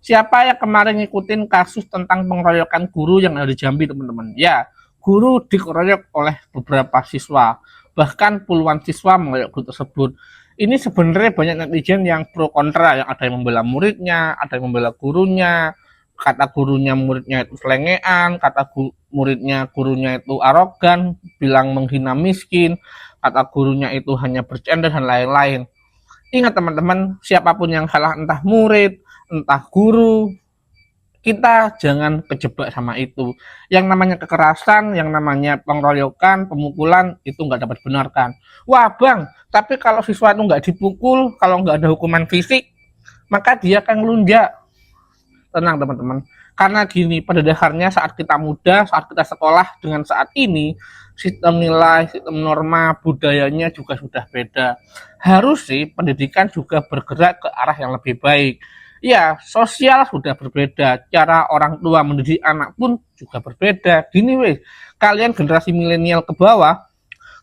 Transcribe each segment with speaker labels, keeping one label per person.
Speaker 1: Siapa yang kemarin ngikutin kasus tentang pengeroyokan guru yang ada di Jambi, teman-teman? Ya, guru dikeroyok oleh beberapa siswa, bahkan puluhan siswa mengeroyok guru tersebut. Ini sebenarnya banyak netizen yang pro kontra, yang ada yang membela muridnya, ada yang membela gurunya, kata gurunya muridnya itu selengean, kata muridnya gurunya itu arogan, bilang menghina miskin, kata gurunya itu hanya bercanda dan lain-lain. Ingat teman-teman, siapapun yang salah, entah murid, entah guru, kita jangan kejebak sama itu. Yang namanya kekerasan, yang namanya pengeroyokan, pemukulan, itu nggak dapat benarkan. Wah bang, tapi kalau siswa itu nggak dipukul, kalau nggak ada hukuman fisik, maka dia akan ngelunjak. Tenang teman-teman. Karena gini, pada dasarnya saat kita muda, saat kita sekolah dengan saat ini, sistem nilai, sistem norma, budayanya juga sudah beda. Harus sih pendidikan juga bergerak ke arah yang lebih baik. Ya, sosial sudah berbeda, cara orang tua mendidik anak pun juga berbeda. Gini weh, kalian generasi milenial ke bawah,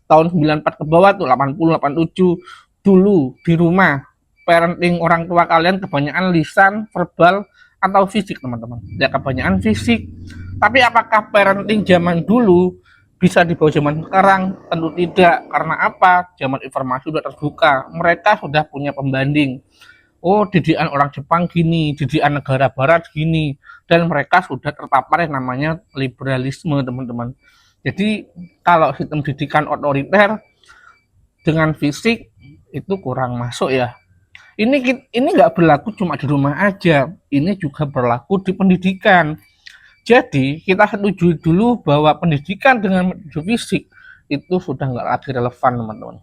Speaker 1: tahun 94 ke bawah tuh 80, 87, dulu di rumah parenting orang tua kalian kebanyakan lisan, verbal, atau fisik teman-teman. Ya kebanyakan fisik. Tapi apakah parenting zaman dulu bisa dibawa zaman sekarang? Tentu tidak. Karena apa? Zaman informasi sudah terbuka. Mereka sudah punya pembanding. Oh, didikan orang Jepang gini, didikan negara barat gini. Dan mereka sudah terpapar yang namanya liberalisme, teman-teman. Jadi, kalau sistem didikan otoriter dengan fisik, itu kurang masuk ya. Ini nggak berlaku cuma di rumah aja, ini juga berlaku di pendidikan. Jadi kita setuju dulu bahwa pendidikan dengan metode fisik itu sudah nggak lagi relevan teman-teman.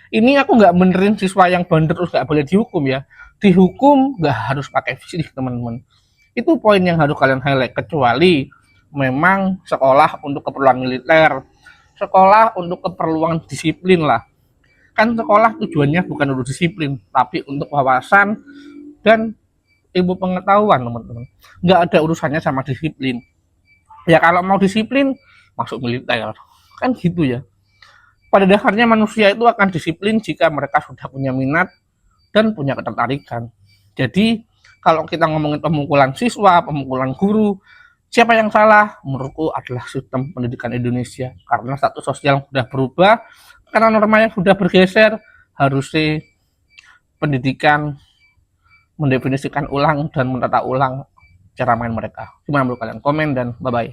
Speaker 1: Ini aku nggak benerin siswa yang bandel terus nggak boleh dihukum ya. Dihukum nggak harus pakai fisik teman-teman. Itu poin yang harus kalian highlight, kecuali memang sekolah untuk keperluan militer, sekolah untuk keperluan disiplin lah. Kan sekolah tujuannya bukan untuk disiplin, tapi untuk wawasan dan ilmu pengetahuan teman-teman. Nggak ada urusannya sama disiplin. Ya kalau mau disiplin, masuk militer. Kan gitu ya. Pada dasarnya manusia itu akan disiplin jika mereka sudah punya minat dan punya ketertarikan. Jadi kalau kita ngomongin pemukulan siswa, pemukulan guru, siapa yang salah? Menurutku adalah sistem pendidikan Indonesia. Karena status sosial sudah berubah, karena normanya sudah bergeser, harusnya pendidikan mendefinisikan ulang dan menata ulang cara main mereka. Gimana menurut kalian? Komen dan bye-bye.